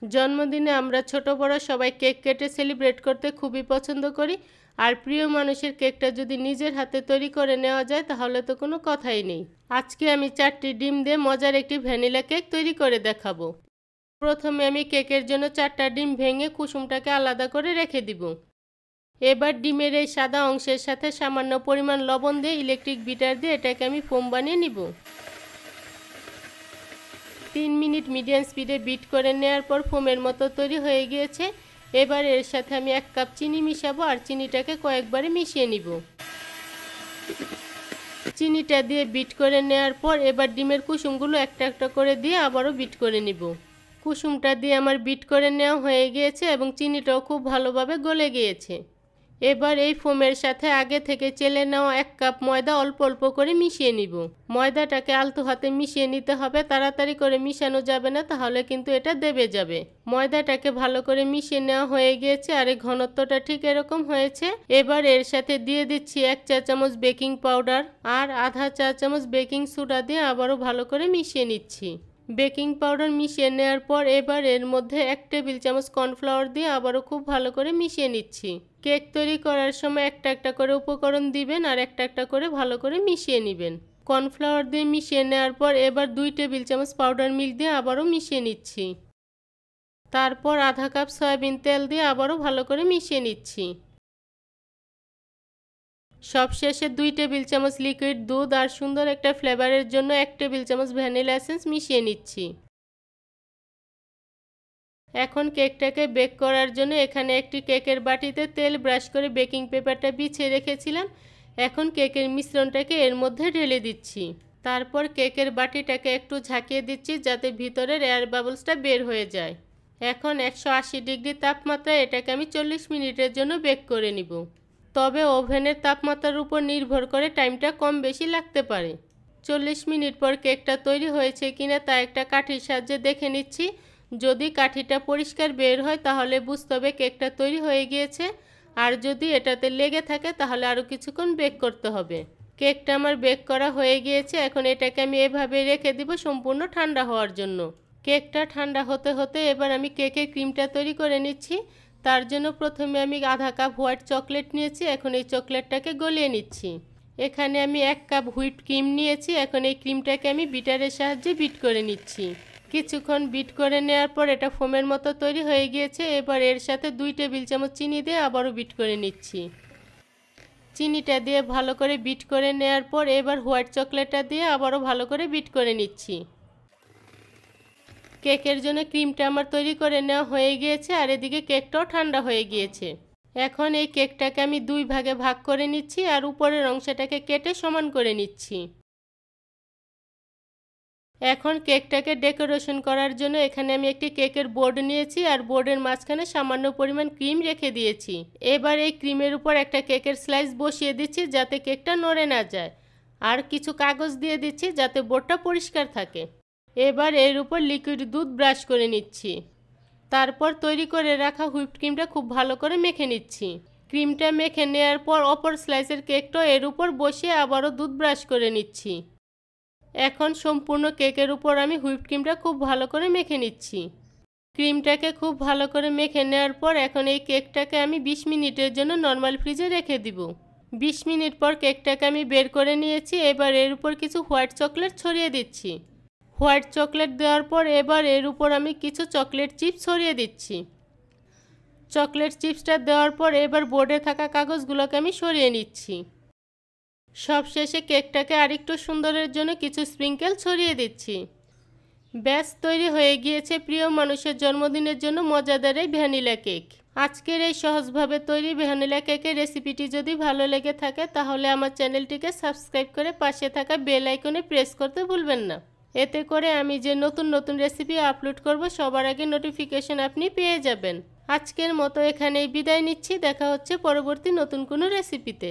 জন্মদিনে আমরা ছোট বড় সবাই কেক কেটে সেলিব্রেট করতে খুবই পছন্দ করি। আর প্রিয় মানুষের কেকটা যদি নিজের হাতে তৈরি করে নেওয়া যায় তাহলে তো কোনো কথাই নেই। আজকে আমি 4টি ডিম দিয়ে মজার একটি ভ্যানিলা কেক তৈরি করে দেখাবো। প্রথমে আমি কেকের জন্য 4টা ডিম ভেঙে কুসুমটাকে আলাদা করে রেখে দিব। এবার ডিমের এই সাদা অংশের সাথে সামান্য পরিমাণ লবণ দিয়ে ইলেকট্রিক বিটার দিয়ে এটাকে আমি ফোম বানিয়ে নিব। 3 মিনিট মিডিয়াম স্পিডে বিট করে নেওয়ার পর ফোমের মতো তৈরি হয়ে গিয়েছে। এবার এর সাথে আমি 1 কাপ চিনি মিশাবো আর চিনিটাকে কয়েকবারে মিশিয়ে নিব। চিনিটা দিয়ে বিট করে নেওয়ার পর এবার ডিমের কুসুমগুলো একটা একটা করে দিয়ে আবারও বিট করে নিব। কুসুমটা দিয়ে আমার বিট করে নেওয়া হয়ে গিয়েছে এবং চিনিটাও খুব ভালোভাবে গলে গিয়েছে। এবার এই ফোমের সাথে আগে থেকে চেলে নেওয়া 1 কাপ ময়দা অল্প অল্প করে মিশিয়ে নিব। ময়দাটাকে আলতো হাতে মিশিয়ে নিতে হবে, তাড়াতাড়ি করে মিশানো যাবে না, তাহলে কিন্তু এটা দেবে যাবে। ময়দাটাকে ভালো করে মিশিয়ে নেওয়া হয়ে গিয়েছে আর এই ঘনত্বটা ঠিক এরকম হয়েছে। এবার এর সাথে দিয়ে দিচ্ছি 1 চা চামচ বেকিং পাউডার আর আধা চা চামচ বেকিং সোডা দিয়ে আবারও ভালো করে মিশিয়ে নিচ্ছি। বেকিং পাউডার মিশিয়ে নেওয়ার পর এবার এর মধ্যে 1 টেবিল চামচ কর্নফ্লাওয়ার দিয়ে আবারও খুব ভালো করে মিশিয়ে নিচ্ছি। কেক তৈরি করার সময় একটা একটা করে উপকরণ দিবেন আর একটা একটা করে ভালো করে মিশিয়ে নেবেন। কর্নফ্লাওয়ার দিয়ে মিশিয়ে নেওয়ার পর এবার 2 টেবিল চামচ পাউডার মিল্ক দিয়ে আবারও মিশিয়ে নিচ্ছি। তারপর আধা কাপ সয়াবিন তেল দিয়ে আবারও ভালো করে মিশিয়ে নিচ্ছি। সবশেষে 2 টেবিল চামচ লিকুইড দুধ আর সুন্দর একটা ফ্লেভারের জন্য 1 টেবিল চামচ ভ্যানিলা এসেন্স মিশিয়ে নিচ্ছি। এখন কেকটাকে বেক করার জন্য এখানে একটি কেকের বাটিতে তেল ব্রাশ করে বেকিং পেপারটা বিছিয়ে রেখেছিলাম। এখন কেকের মিশ্রণটাকে এর মধ্যে ঢেলে দিচ্ছি। তারপর কেকের বাটিটাকে একটু ঝাঁকিয়ে দিচ্ছি যাতে ভিতরের এয়ার বাবলসটা বের হয়ে যায়। এখন 180 ডিগ্রি তাপমাত্রায় এটাকে আমি 40 মিনিটের জন্য বেক করে নিব। তবে ওভেনের তাপমাত্রার উপর নির্ভর করে টাইমটা কম বেশি লাগতে পারে। 40 মিনিট পর কেকটা তৈরি হয়েছে কিনা তা একটা কাঠির সাহায্যে দেখে নিচ্ছি। যদি কাঠিটা পরিষ্কার বের হয় তাহলে বুঝতে হবে কেকটা তৈরি হয়ে গিয়েছে, আর যদি এটাতে লেগে থাকে তাহলে আরও কিছুক্ষণ বেক করতে হবে। কেকটা আমার বেক করা হয়ে গিয়েছে। এখন এটাকে আমি এভাবে রেখে দিব সম্পূর্ণ ঠান্ডা হওয়ার জন্য। কেকটা ঠান্ডা হতে হতে এবার আমি কেকের ক্রিমটা তৈরি করে নিচ্ছি। তার জন্য প্রথমে আমি আধা কাপ হোয়াইট চকলেট নিয়েছি। এখন এই চকলেটটাকে গলিয়ে নিচ্ছি। এখানে আমি 1 কাপ হুইপ ক্রিম নিয়েছি। এখন এই ক্রিমটাকে আমি বিটারের সাহায্যে বিট করে নিচ্ছি। কিছুক্ষণ বিট করে নেওয়ার পর এটা ফোমের মতো তৈরি হয়ে গিয়েছে। এবার এর সাথে 2 টেবিল চামচ চিনি দিয়ে আবারও বিট করে নিচ্ছি। চিনিটা দিয়ে ভালো করে বিট করে নেওয়ার পর এবার হোয়াইট চকলেটটা দিয়ে আবারও ভালো করে বিট করে নিচ্ছি। কেকের জন্য ক্রিমটা আমার তৈরি করে নেওয়া হয়ে গিয়েছে আর এদিকে কেকটাও ঠান্ডা হয়ে গিয়েছে। এখন এই কেকটাকে আমি 2 ভাগে ভাগ করে নিচ্ছি আর উপরের অংশটাকে কেটে সমান করে নিচ্ছি। এখন কেকটাকে ডেকোরেশন করার জন্য এখানে আমি একটি কেকের বোর্ড নিয়েছি আর বোর্ডের মাঝখানে সামান্য পরিমাণ ক্রিম রেখে দিয়েছি। এবার এই ক্রিমের উপর একটা কেকের স্লাইস বসিয়ে দিচ্ছি যাতে কেকটা নড়ে না যায়, আর কিছু কাগজ দিয়ে দিচ্ছি যাতে বোর্ডটা পরিষ্কার থাকে। এবার এর উপর লিকুইড দুধ ব্রাশ করে নিচ্ছি। তারপর তৈরি করে রাখা হুইপড ক্রিমটা খুব ভালো করে মেখে নিচ্ছি। ক্রিমটা মেখে নেওয়ার পর অপর স্লাইসের কেকটা এর উপর বসিয়ে আবারও দুধ ব্রাশ করে নিচ্ছি। এখন সম্পূর্ণ কেকের উপর আমি হুইপড ক্রিমটা খুব ভালো করে মেখে নিচ্ছি। ক্রিমটাকে খুব ভালো করে মেখে নেওয়ার পর এখন এই কেকটাকে আমি 20 মিনিটের জন্য নর্মাল ফ্রিজে রেখে দিব। 20 মিনিট পর কেকটাকে আমি বের করে নিয়েছি। এবার এর উপর কিছু হোয়াইট চকলেট ছড়িয়ে দিচ্ছি। হোয়াইট চকলেট দেওয়ার পর এবার এর উপর আমি কিছু চকলেট চিপস ছড়িয়ে দিচ্ছি। চকলেট চিপসটা দেওয়ার পর এবার বোর্ডে থাকা কাগজগুলোকে আমি সরিয়ে নিচ্ছি। সবশেষে কেকটাকে আরেকটু সুন্দরের জন্য কিছু স্প্রিঙ্কেল ছড়িয়ে দিচ্ছি। ব্যাস তৈরি হয়ে গিয়েছে প্রিয় মানুষের জন্মদিনের জন্য মজাদার এই ভ্যানিলা কেক। আজকের এই সহজভাবে তৈরি ভ্যানিলা কেকের রেসিপিটি যদি ভালো লেগে থাকে তাহলে আমার চ্যানেলটিকে সাবস্ক্রাইব করে পাশে থাকা বেল আইকনে প্রেস করতে ভুলবেন না। এতে করে আমি যে নতুন নতুন রেসিপি আপলোড করব সবার আগে নোটিফিকেশন আপনি পেয়ে যাবেন। আজকের মতো এখানেই বিদায় নিচ্ছি। দেখা হচ্ছে পরবর্তী নতুন কোনো রেসিপিতে।